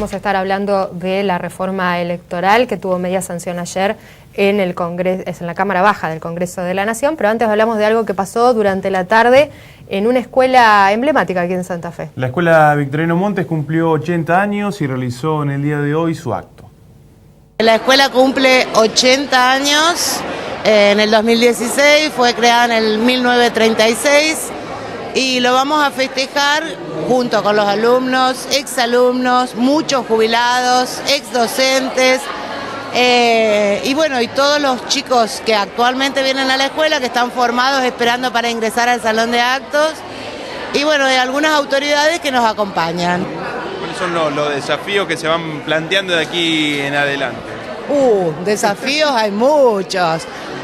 vamos a estar hablando de la reforma electoral que tuvo media sanción ayer en el Congreso, en la Cámara Baja del Congreso de la Nación, pero antes hablamos de algo que pasó durante la tarde en una escuela emblemática aquí en Santa Fe. La escuela Victoriano Montes cumplió 80 años y realizó en el día de hoy su acto. La escuela cumple 80 años, en el 2016, fue creada en el 1936 y lo vamos a festejar junto con los alumnos, exalumnos, muchos jubilados, exdocentes y bueno, y todos los chicos que actualmente vienen a la escuela, que están formados esperando para ingresar al salón de actos y bueno, hay algunas autoridades que nos acompañan. ¿Cuáles son los desafíos que se van planteando de aquí en adelante? Desafíos hay muchos.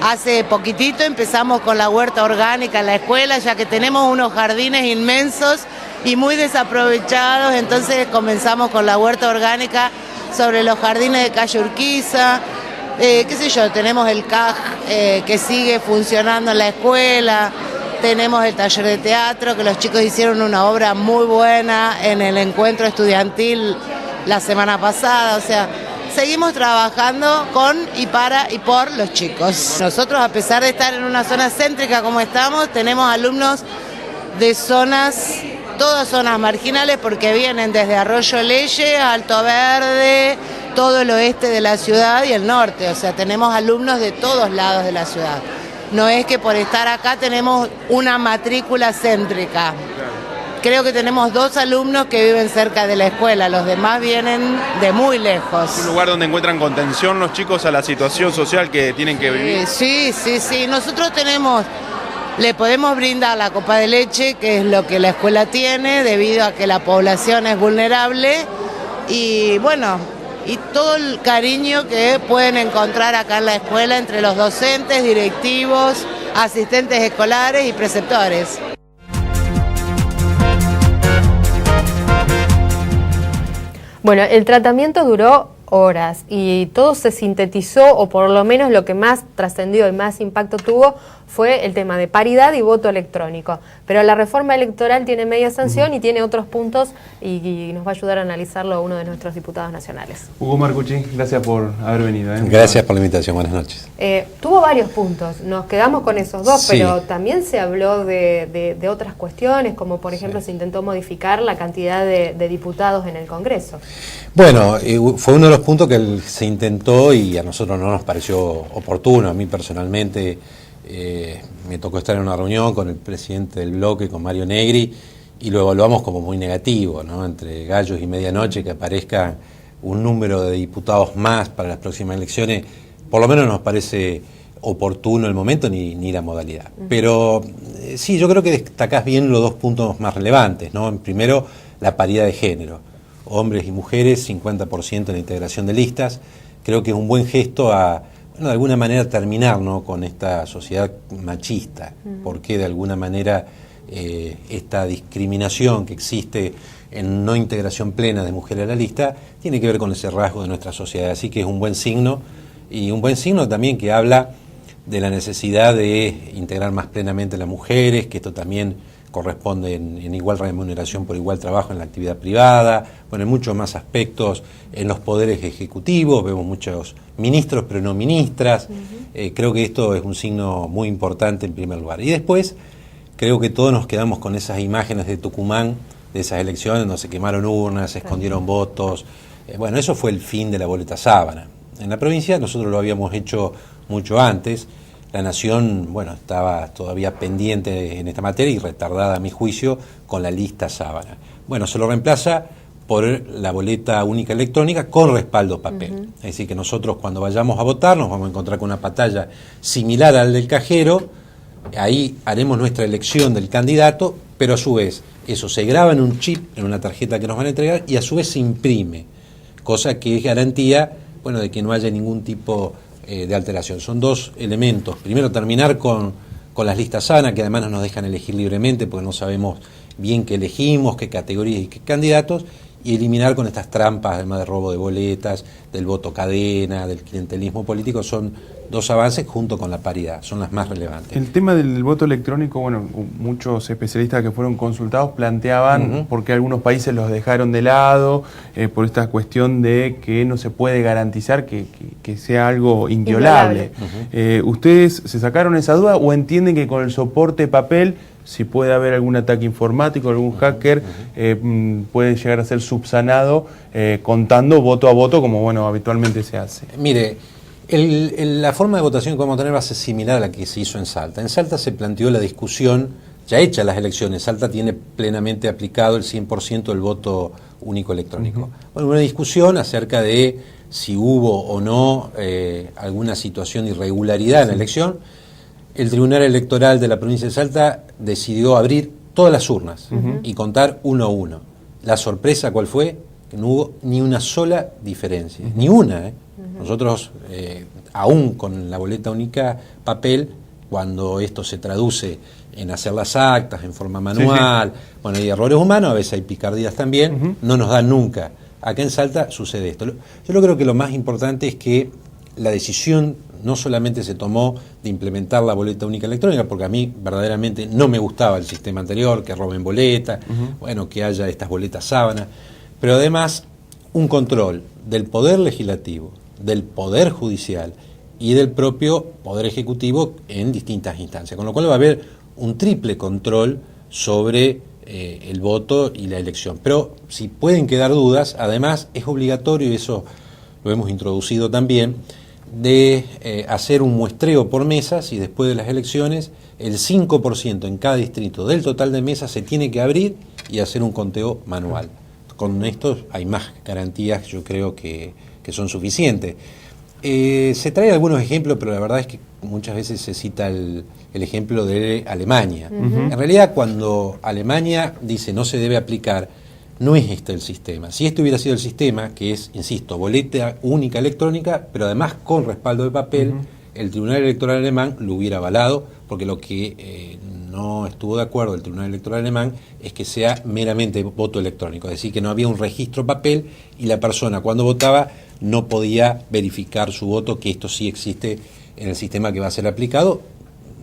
Hace poquitito empezamos con la huerta orgánica en la escuela, ya que tenemos unos jardines inmensos y muy desaprovechados, entonces comenzamos con la huerta orgánica sobre los jardines de calle Urquiza, qué sé yo, tenemos el CAJ que sigue funcionando en la escuela, tenemos el taller de teatro, que los chicos hicieron una obra muy buena en el encuentro estudiantil la semana pasada, o sea, seguimos trabajando con y para y por los chicos. Nosotros, a pesar de estar en una zona céntrica como estamos, tenemos alumnos de zonas, todas zonas marginales, porque vienen desde Arroyo Leye, Alto Verde, todo el oeste de la ciudad y el norte. O sea, tenemos alumnos de todos lados de la ciudad. No es que por estar acá tenemos una matrícula céntrica. Creo que tenemos 2 alumnos que viven cerca de la escuela, los demás vienen de muy lejos. ¿Es un lugar donde encuentran contención los chicos a la situación social que tienen que vivir? Sí. Nosotros le podemos brindar la copa de leche, que es lo que la escuela tiene, debido a que la población es vulnerable, y bueno, y todo el cariño que pueden encontrar acá en la escuela entre los docentes, directivos, asistentes escolares y preceptores. Bueno, el tratamiento duró horas y todo se sintetizó, o por lo menos lo que más trascendió y más impacto tuvo fue el tema de paridad y voto electrónico. Pero la reforma electoral tiene media sanción y tiene otros puntos y nos va a ayudar a analizarlo uno de nuestros diputados nacionales. Hugo Marcucci, gracias por haber venido. Gracias por la invitación, buenas noches. Tuvo varios puntos, nos quedamos con esos dos, sí. Pero también se habló de otras cuestiones, como por ejemplo se intentó modificar la cantidad de diputados en el Congreso. Bueno, fue uno de los puntos que se intentó y a nosotros no nos pareció oportuno. A mí personalmente me tocó estar en una reunión con el presidente del bloque, con Mario Negri, y lo evaluamos como muy negativo, ¿no? Entre gallos y medianoche que aparezca un número de diputados más para las próximas elecciones, por lo menos nos parece oportuno el momento ni la modalidad. Pero sí, yo creo que destacás bien los 2 puntos más relevantes, ¿no? Primero, la paridad de género. Hombres y mujeres, 50% en la integración de listas. Creo que es un buen gesto a, bueno, de alguna manera terminar, ¿no?, con esta sociedad machista, porque de alguna manera esta discriminación que existe en no integración plena de mujeres a la lista tiene que ver con ese rasgo de nuestra sociedad. Así que es un buen signo, y un buen signo también que habla de la necesidad de integrar más plenamente a las mujeres, que esto también corresponde en igual remuneración por igual trabajo en la actividad privada, bueno, en muchos más aspectos en los poderes ejecutivos, vemos muchos ministros pero no ministras. Creo que esto es un signo muy importante en primer lugar. Y después, creo que todos nos quedamos con esas imágenes de Tucumán, de esas elecciones donde se quemaron urnas, se escondieron votos. Bueno, eso fue el fin de la boleta sábana. En la provincia nosotros lo habíamos hecho mucho antes. La Nación, bueno, estaba todavía pendiente en esta materia y retardada a mi juicio con la lista sábana. Bueno, se lo reemplaza por la boleta única electrónica con respaldo papel. Es decir, que nosotros cuando vayamos a votar nos vamos a encontrar con una pantalla similar al del cajero, ahí haremos nuestra elección del candidato, pero a su vez eso se graba en un chip, en una tarjeta que nos van a entregar, y a su vez se imprime, cosa que es garantía, bueno, de que no haya ningún tipo de alteración. Son 2 elementos. Primero, terminar con las listas sanas, que además no nos dejan elegir libremente porque no sabemos bien qué elegimos, qué categorías y qué candidatos, y eliminar con estas trampas, además de robo de boletas, del voto cadena, del clientelismo político. Son dos avances junto con la paridad, son las más relevantes. El tema del voto electrónico, bueno, muchos especialistas que fueron consultados planteaban por qué algunos países los dejaron de lado, por esta cuestión de que no se puede garantizar que sea algo inviolable. ¿Ustedes se sacaron esa duda o entienden que con el soporte papel, si puede haber algún ataque informático, algún hacker, puede llegar a ser subsanado contando voto a voto como bueno habitualmente se hace? Mire, la forma de votación que vamos a tener va a ser similar a la que se hizo en Salta. En Salta se planteó la discusión, ya hecha las elecciones, Salta tiene plenamente aplicado el 100% del voto único electrónico. Bueno, una discusión acerca de si hubo o no alguna situación de irregularidad en la elección. El Tribunal Electoral de la provincia de Salta decidió abrir todas las urnas y contar uno a uno. La sorpresa, ¿cuál fue? Que no hubo ni una sola diferencia, ni una. Nosotros, aún con la boleta única papel, cuando esto se traduce en hacer las actas en forma manual, bueno, hay errores humanos, a veces hay picardías también, no nos dan nunca. Acá en Salta sucede esto. Yo creo que lo más importante es que la decisión no solamente se tomó de implementar la boleta única electrónica, porque a mí verdaderamente no me gustaba el sistema anterior, que roben boleta, bueno, que haya estas boletas sábana, pero además un control del Poder Legislativo, del Poder Judicial y del propio Poder Ejecutivo en distintas instancias, con lo cual va a haber un triple control sobre el voto y la elección. Pero si pueden quedar dudas, además es obligatorio, y eso lo hemos introducido también, de hacer un muestreo por mesas, y después de las elecciones el 5% en cada distrito del total de mesas se tiene que abrir y hacer un conteo manual. Con esto hay más garantías, yo creo que son suficientes. Se trae algunos ejemplos, pero la verdad es que muchas veces se cita el ejemplo de Alemania. En realidad, cuando Alemania dice no se debe aplicar, no es este el sistema. Si este hubiera sido el sistema, que es, insisto, boleta única electrónica, pero además con respaldo de papel, el Tribunal Electoral alemán lo hubiera avalado, porque lo que no estuvo de acuerdo el Tribunal Electoral alemán es que sea meramente voto electrónico, es decir, que no había un registro papel y la persona cuando votaba no podía verificar su voto, que esto sí existe en el sistema que va a ser aplicado,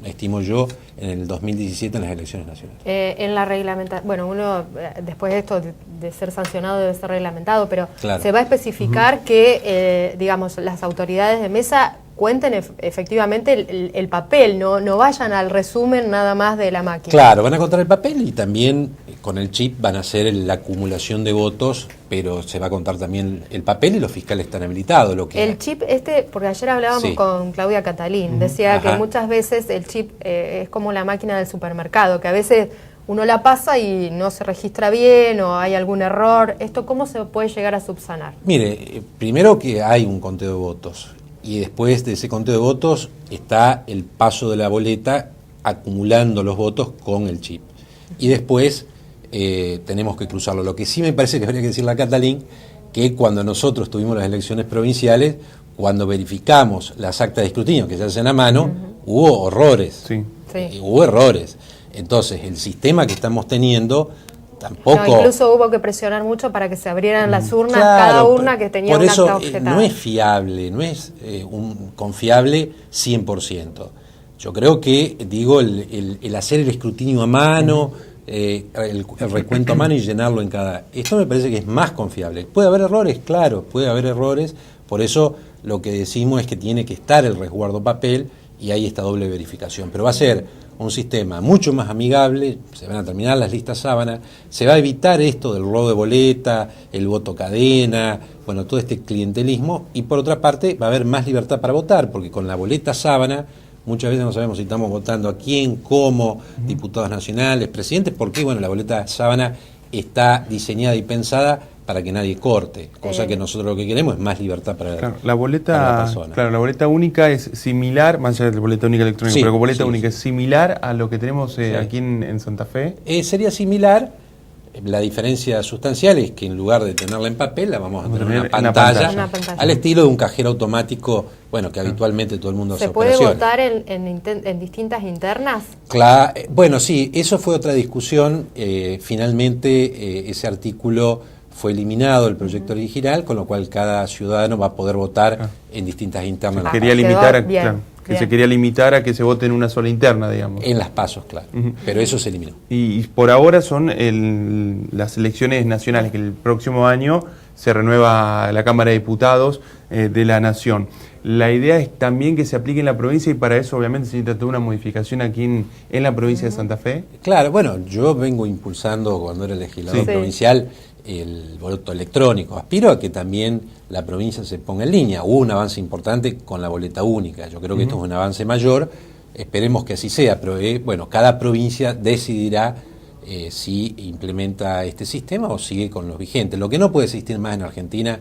estimo yo, en el 2017 en las elecciones nacionales. En la reglamentación, bueno, uno después de esto de ser sancionado debe ser reglamentado, pero claro, se va a especificar que, digamos, las autoridades de mesa cuenten efectivamente el papel, no vayan al resumen nada más de la máquina. Claro, van a contar el papel y también con el chip van a hacer la acumulación de votos, pero se va a contar también el papel y los fiscales están habilitados. El chip porque ayer hablábamos con Claudia Catalín, decía que muchas veces el chip es como la máquina del supermercado, que a veces uno la pasa y no se registra bien o hay algún error. ¿Esto cómo se puede llegar a subsanar? Mire, primero que hay un conteo de votos. Y después de ese conteo de votos está el paso de la boleta acumulando los votos con el chip. Y después tenemos que cruzarlo. Lo que sí me parece que habría que decirle a Catalín, que cuando nosotros tuvimos las elecciones provinciales, cuando verificamos las actas de escrutinio que se hacen a mano, hubo horrores. Hubo errores. Entonces, el sistema que estamos teniendo tampoco... No, incluso hubo que presionar mucho para que se abrieran las urnas, cada urna que tenía un acta objetada. No es fiable, no es confiable 100%. Yo creo que, digo, el hacer el escrutinio a mano, el recuento a mano y llenarlo en cada... Esto me parece que es más confiable. ¿Puede haber errores? Claro, puede haber errores. Por eso lo que decimos es que tiene que estar el resguardo papel y hay esta doble verificación. Pero va a ser un sistema mucho más amigable, se van a terminar las listas sábana, se va a evitar esto del robo de boleta, el voto cadena, bueno, todo este clientelismo, y por otra parte va a haber más libertad para votar, porque con la boleta sábana muchas veces no sabemos si estamos votando a quién, cómo, diputados nacionales, presidentes, porque bueno, la boleta sábana está diseñada y pensada para que nadie corte, cosa que nosotros lo que queremos es más libertad para, la boleta, para la persona. Claro, la boleta única es similar, más allá de la boleta única electrónica, pero boleta única es similar a lo que tenemos aquí en Santa Fe. Sería similar, la diferencia sustancial es que en lugar de tenerla en papel, la vamos a tener en una pantalla, al estilo de un cajero automático, bueno, que habitualmente todo el mundo hace operaciones. ¿Se puede votar en distintas internas? Claro, bueno, sí, eso fue otra discusión, finalmente ese artículo fue eliminado el proyecto original, con lo cual cada ciudadano va a poder votar en distintas internas. Quería limitar se quería limitar a que se vote en una sola interna, digamos. En las PASOs, claro. Pero eso se eliminó. Y por ahora son las elecciones nacionales, que el próximo año se renueva la Cámara de Diputados de la Nación. La idea es también que se aplique en la provincia y para eso obviamente se necesita toda una modificación aquí en la provincia de Santa Fe. Claro, bueno, yo vengo impulsando cuando era legislador provincial el voto electrónico. Aspiro a que también la provincia se ponga en línea. Hubo un avance importante con la boleta única. Yo creo que esto es un avance mayor. Esperemos que así sea, pero bueno, cada provincia decidirá si implementa este sistema o sigue con los vigentes. Lo que no puede existir más en Argentina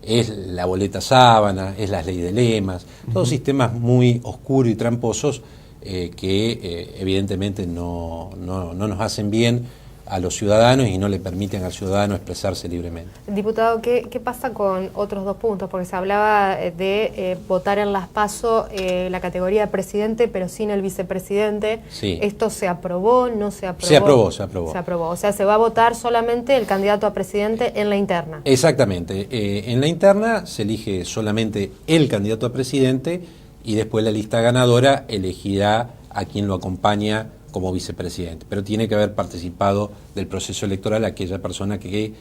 es la boleta sábana, es las leyes de lemas, todos sistemas muy oscuros y tramposos que evidentemente no nos hacen bien a los ciudadanos y no le permiten al ciudadano expresarse libremente. Diputado, ¿qué pasa con otros dos puntos? Porque se hablaba de votar en las PASO la categoría de presidente, pero sin el vicepresidente. Sí. ¿Esto se aprobó, no se aprobó? Se aprobó. Se aprobó. O sea, se va a votar solamente el candidato a presidente en la interna. Exactamente. En la interna se elige solamente el candidato a presidente y después la lista ganadora elegirá a quien lo acompaña como vicepresidente, pero tiene que haber participado del proceso electoral aquella persona que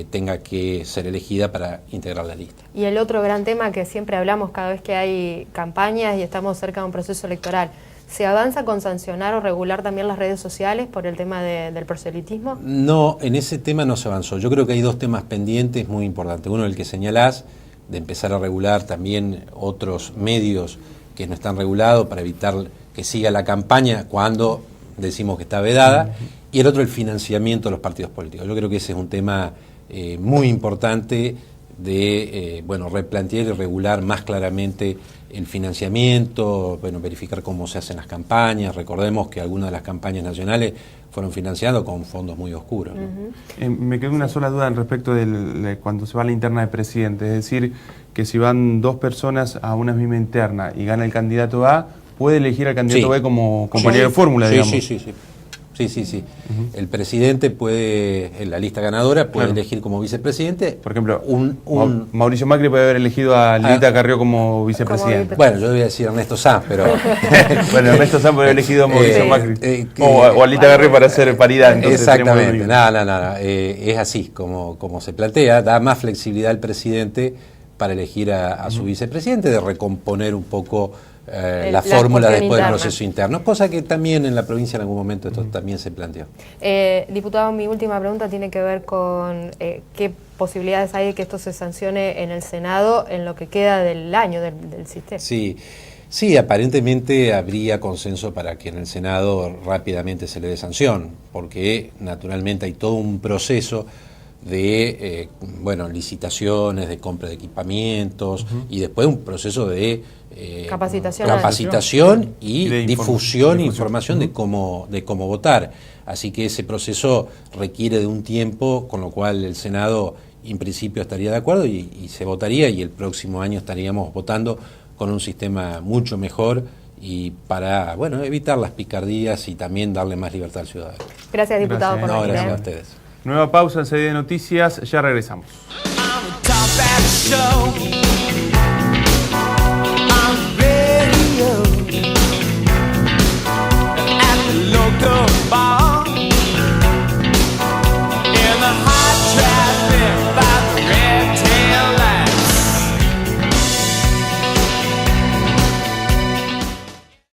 tenga que ser elegida para integrar la lista. Y el otro gran tema que siempre hablamos cada vez que hay campañas y estamos cerca de un proceso electoral, ¿se avanza con sancionar o regular también las redes sociales por el tema del proselitismo? No, en ese tema no se avanzó. Yo creo que hay dos temas pendientes muy importantes. Uno, el que señalás, de empezar a regular también otros medios que no están regulados para evitar que siga la campaña cuando decimos que está vedada, y el otro, el financiamiento de los partidos políticos. Yo creo que ese es un tema muy importante de replantear y regular más claramente el financiamiento, verificar cómo se hacen las campañas. Recordemos que algunas de las campañas nacionales fueron financiadas con fondos muy oscuros, ¿no? Me quedó una sola duda respecto de cuando se va a la interna de presidente, es decir, que si van dos personas a una misma interna y gana el candidato A, puede elegir al candidato B como compañero de fórmula, digamos. Sí. El presidente puede, en la lista ganadora, puede elegir como vicepresidente. Por ejemplo, Mauricio Macri puede haber elegido a Lilita Carrió como vicepresidente. Bueno, yo voy a decir Ernesto Sanz, pero... bueno, Ernesto Sanz puede haber elegido a Mauricio Macri. O a Lilita Carrió para hacer paridad. Entonces exactamente. No. Es así, como se plantea. Da más flexibilidad al presidente para elegir a su vicepresidente, de recomponer un poco la fórmula después del proceso interno, cosa que también en la provincia en algún momento esto también se planteó. Diputado, mi última pregunta tiene que ver con qué posibilidades hay de que esto se sancione en el Senado en lo que queda del año del sistema. Sí, aparentemente habría consenso para que en el Senado rápidamente se le dé sanción, porque naturalmente hay todo un proceso de licitaciones, de compra de equipamientos y después un proceso de capacitación y de difusión e información de cómo votar. Así que ese proceso requiere de un tiempo, con lo cual el Senado en principio estaría de acuerdo y se votaría, y el próximo año estaríamos votando con un sistema mucho mejor y para evitar las picardías y también darle más libertad al ciudadano. Gracias, diputado, por venir. Gracias a ustedes. Nueva pausa en Serie de Noticias, ya regresamos.